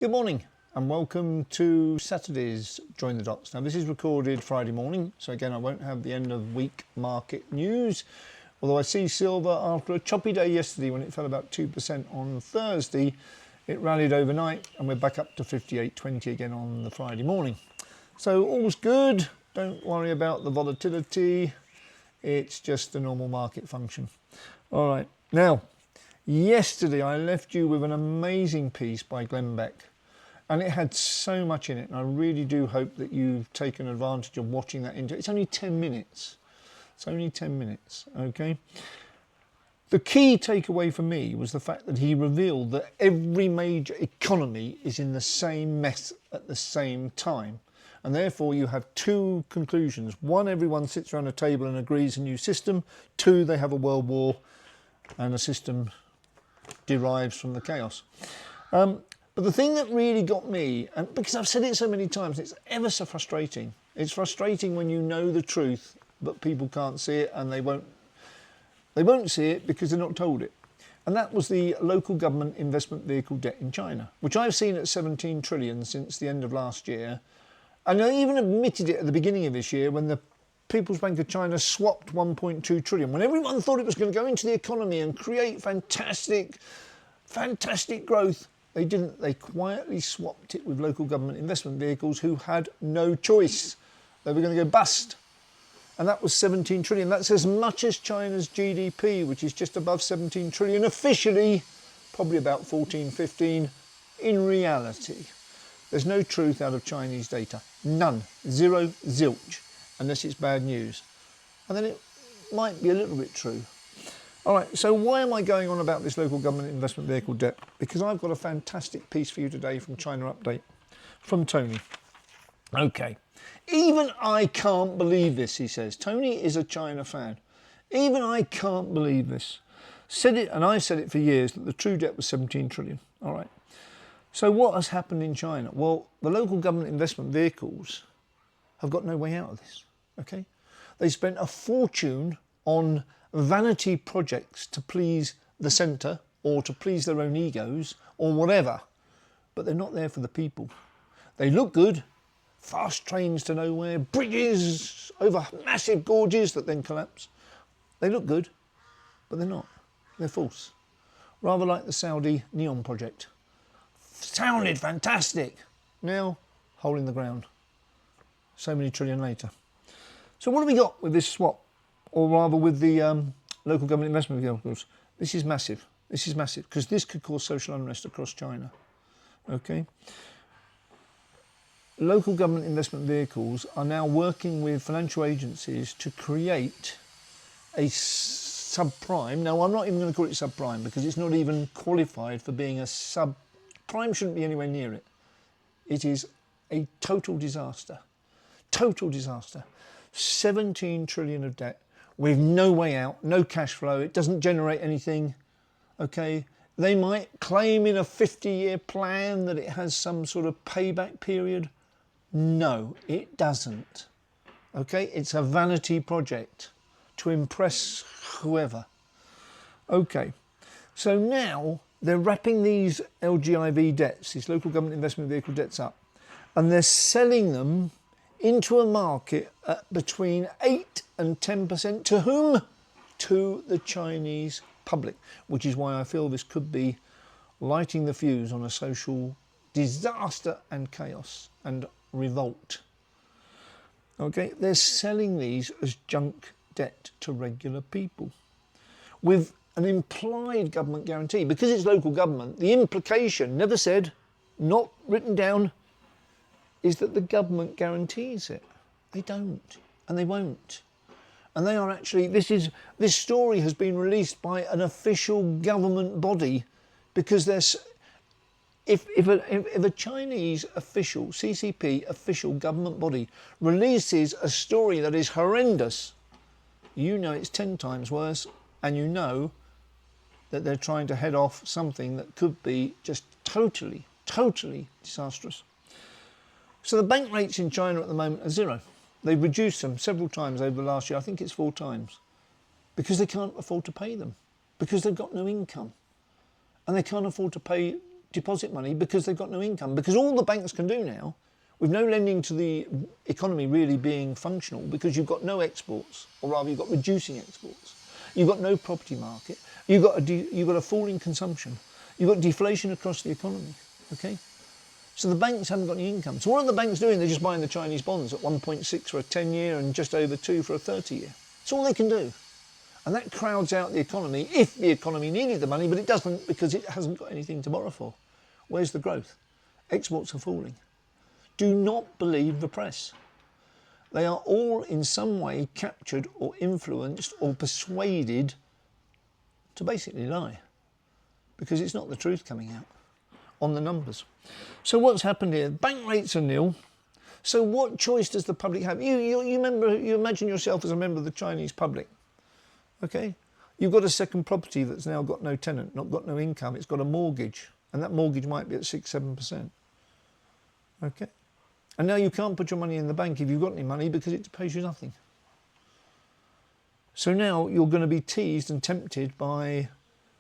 Good morning and welcome to Saturday's Join the Dots. Now this is recorded Friday morning, so again I won't have the end of week market news, although I see silver after a choppy day yesterday when it fell about 2% on Thursday, it rallied overnight and we're back up to 58.20 again on the Friday morning. So all's good, don't worry about the volatility, it's just the normal market function. All right, now yesterday I left you with an amazing piece by Glenn Beck. And it had so much in it, and I really do hope that you've taken advantage of watching that into it. It's only 10 minutes. It's only 10 minutes, okay? The key takeaway for me was the fact that he revealed that every major economy is in the same mess at the same time. And therefore you have two conclusions. One, everyone sits around a table and agrees a new system. Two, they have a world war and a system derives from the chaos. But the thing that really got me, and because I've said it so many times, it's ever so frustrating. It's frustrating when you know the truth, but people can't see it, and they won't see it because they're not told it. And that was the local government investment vehicle debt in China, which I've seen at 17 trillion since the end of last year. And I even admitted it at the beginning of this year when the People's Bank of China swapped 1.2 trillion, when everyone thought it was going to go into the economy and create fantastic growth. They didn't. They quietly swapped it with local government investment vehicles who had no choice. They were going to go bust. And that was 17 trillion. That's as much as China's GDP, which is just above 17 trillion. Officially, probably about 14, 15. In reality, there's no truth out of Chinese data. None. Zero, zilch. Unless it's bad news. And then it might be a little bit true. All right, so why am I going on about this local government investment vehicle debt? Because I've got a fantastic piece for you today from China Update, from Tony. Okay, even I can't believe this, he says. Tony is a China fan. Even I can't believe this. Said it, and I've said it for years, that the true debt was 17 trillion. All right. So what has happened in China? Well, the local government investment vehicles have got no way out of this, okay? They spent a fortune on vanity projects to please the centre or to please their own egos or whatever, but they're not there for the people. They look good, fast trains to nowhere, bridges over massive gorges that then collapse. They look good, but they're not. They're false. Rather like the Saudi Neon project. Sounded fantastic. Now, hole in the ground. So many trillion later. So what have we got with this swap? Or rather with the local government investment vehicles? This is massive. This is massive because this could cause social unrest across China. Okay. Local government investment vehicles are now working with financial agencies to create a subprime. Now, I'm not even going to call it subprime because it's not even qualified for being a subprime. Shouldn't be anywhere near it. It is a total disaster. Total disaster. 17 trillion of debt with no way out, no cash flow. It doesn't generate anything. Okay. They might claim in a 50-year plan that it has some sort of payback period. No, it doesn't. Okay, it's a vanity project to impress whoever. Okay, so now they're wrapping these LGIV debts, these local government investment vehicle debts up, and they're selling them into a market at between 8 and 10%. To whom? To the Chinese public, which is why I feel this could be lighting the fuse on a social disaster and chaos and revolt. Okay, they're selling these as junk debt to regular people with an implied government guarantee. Because it's local government, the implication, never said, not written down, is that the government guarantees it. They don't, and they won't. And they are actually, this story has been released by an official government body because there's, if a Chinese official, CCP official government body releases a story that is horrendous, you know it's 10 times worse, and you know that they're trying to head off something that could be just totally disastrous. So the bank rates in China at the moment are zero. They've reduced them several times over the last year. I think it's 4 times. Because they can't afford to pay them. Because they've got no income. And they can't afford to pay deposit money because they've got no income. Because all the banks can do now, with no lending to the economy really being functional, because you've got no exports, or rather you've got reducing exports. You've got no property market. You've got a falling consumption. You've got deflation across the economy. Okay, so the banks haven't got any income. So what are the banks doing? They're just buying the Chinese bonds at 1.6 for a 10-year and just over 2 for a 30-year. That's all they can do. And that crowds out the economy if the economy needed the money, but it doesn't because it hasn't got anything to borrow for. Where's the growth? Exports are falling. Do not believe the press. They are all in some way captured or influenced or persuaded to basically lie, because it's not the truth coming out on the numbers. So what's happened here? Bank rates are nil. So what choice does the public have? You imagine yourself as a member of the Chinese public. Okay, you've got a second property that's now got no tenant, not got no income. It's got a mortgage, and that mortgage might be at 6-7%. Okay, and now you can't put your money in the bank if you've got any money because it pays you nothing. So now you're going to be teased and tempted by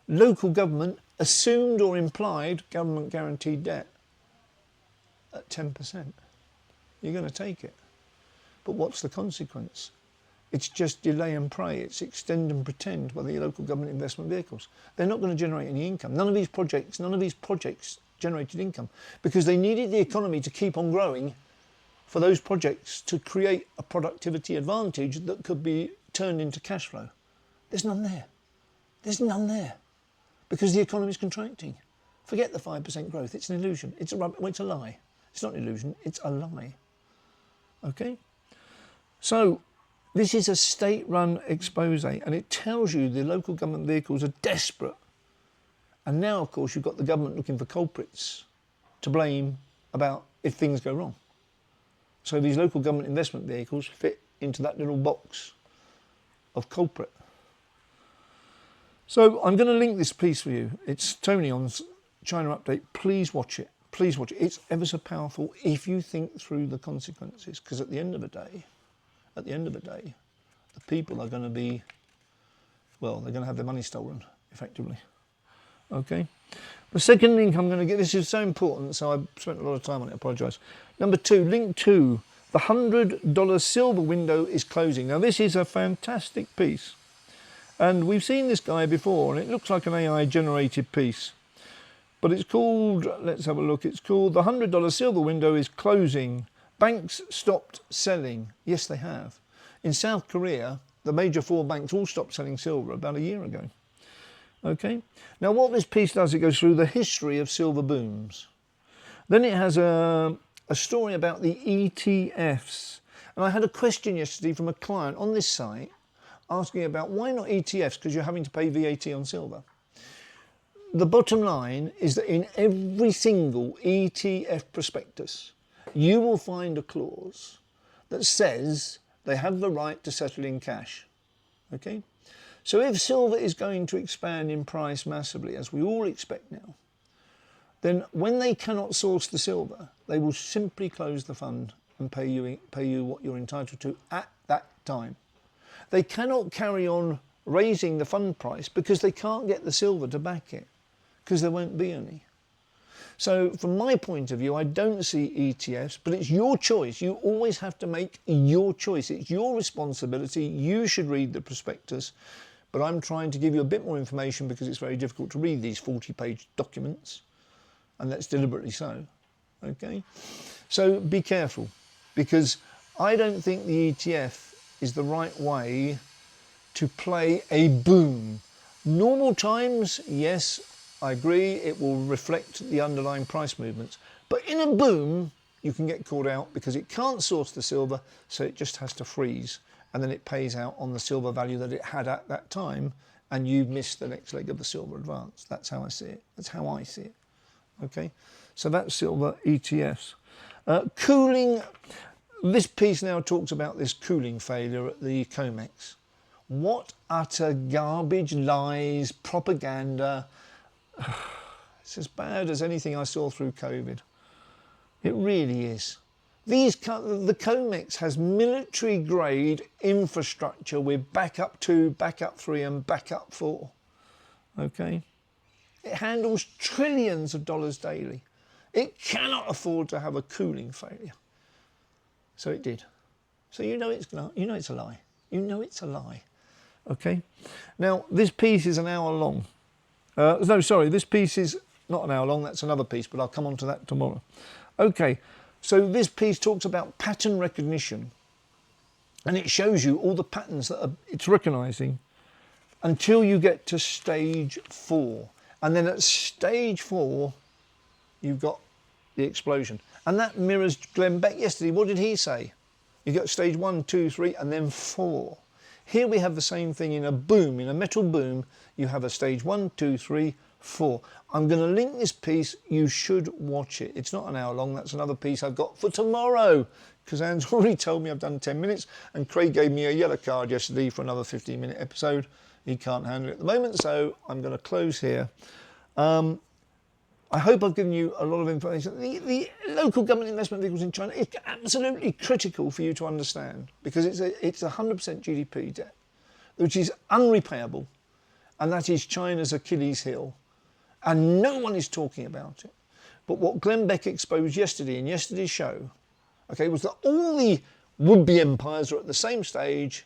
local government assumed or implied government guaranteed debt at 10%. You're going to take it. But what's the consequence? It's just delay and pray. It's extend and pretend by the local government investment vehicles. They're not going to generate any income. None of these projects generated income because they needed the economy to keep on growing for those projects to create a productivity advantage that could be turned into cash flow. There's none there. There's none there because the economy is contracting. Forget the 5% growth. It's an illusion. It's a lie. It's not an illusion. It's a lie. Okay? So this is a state-run expose, and it tells you the local government vehicles are desperate. And now, of course, you've got the government looking for culprits to blame about if things go wrong. So these local government investment vehicles fit into that little box of culprit. So I'm going to link this piece for you. It's Tony on China Update. Please watch it. Please watch it. It's ever so powerful if you think through the consequences, because at the end of the day, the people are going to be, well, they're going to have their money stolen, effectively. Okay? The second link I'm going to get, this is so important, so I've spent a lot of time on it, I apologise. Number 2, link 2, the $100 silver window is closing. Now this is a fantastic piece. And we've seen this guy before, and it looks like an AI generated piece. But it's called, let's have a look, it's called the $100 silver window is closing. Banks stopped selling. Yes, they have. In South Korea, the major 4 banks all stopped selling silver about a year ago. Okay. Now what this piece does, it goes through the history of silver booms. Then it has a story about the ETFs. And I had a question yesterday from a client on this site asking about why not ETFs, because you're having to pay VAT on silver. The bottom line is that in every single ETF prospectus, you will find a clause that says they have the right to settle in cash. Okay? So if silver is going to expand in price massively, as we all expect now, then when they cannot source the silver, they will simply close the fund and pay you what you're entitled to at that time. They cannot carry on raising the fund price because they can't get the silver to back it, because there won't be any. So from my point of view, I don't see ETFs, but it's your choice. You always have to make your choice. It's your responsibility. You should read the prospectus, but I'm trying to give you a bit more information because it's very difficult to read these 40-page documents, and that's deliberately so. Okay? So be careful, because I don't think the ETF is the right way to play a boom. Normal times, yes, I agree, it will reflect the underlying price movements. But in a boom, you can get caught out because it can't source the silver, so it just has to freeze. And then it pays out on the silver value that it had at that time, and you've missed the next leg of the silver advance. That's how I see it. That's how I see it. Okay? So that's silver ETFs. Cooling. This piece now talks about this cooling failure at the COMEX. What utter garbage, lies, propaganda. It's as bad as anything I saw through COVID. It really is. The COMEX has military grade infrastructure with backup 2, backup 3 and backup 4. Okay? It handles trillions of dollars daily. It cannot afford to have a cooling failure. So it did. So you know it's a lie. You know it's a lie. Okay. Now this piece is an hour long. No, sorry, this piece is not an hour long. That's another piece, but I'll come on to that tomorrow. Okay. So this piece talks about pattern recognition, and it shows you all the patterns that it's recognizing until you get to stage 4. And then at stage 4, you've got the explosion. And that mirrors Glenn Beck yesterday. What did he say? You got stage 1, 2, 3, and then 4. Here we have the same thing in a boom, in a metal boom. You have a stage 1, 2, 3, 4. I'm going to link this piece. You should watch it. It's not an hour long. That's another piece I've got for tomorrow, because Anne's already told me I've done 10 minutes, and Craig gave me a yellow card yesterday for another 15-minute episode. He can't handle it at the moment, so I'm going to close here. I hope I've given you a lot of information. The local government investment vehicles in China is absolutely critical for you to understand, because it's 100% GDP debt, which is unrepayable, and that is China's Achilles heel, and no one is talking about it. But what Glenn Beck exposed yesterday in yesterday's show, okay, was that all the would-be empires are at the same stage,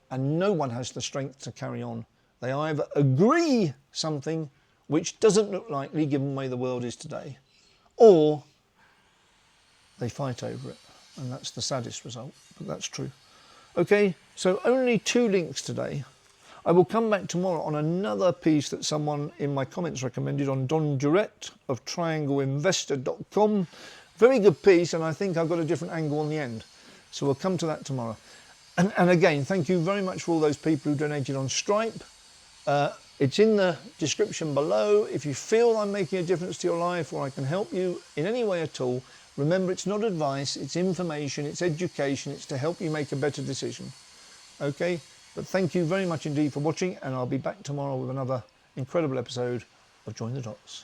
and no one has the strength to carry on. They either agree something which doesn't look likely given the way the world is today, or they fight over it, and that's the saddest result, but that's true. Okay, so only 2 links today. I will come back tomorrow on another piece that someone in my comments recommended on Don Durrett of triangleinvestor.com. Very good piece, and I think I've got a different angle on the end. So we'll come to that tomorrow. And again, thank you very much for all those people who donated on Stripe. It's in the description below. If you feel I'm making a difference to your life, or I can help you in any way at all, remember, it's not advice, it's information, it's education, it's to help you make a better decision. Okay? But thank you very much indeed for watching, and I'll be back tomorrow with another incredible episode of Join the Dots.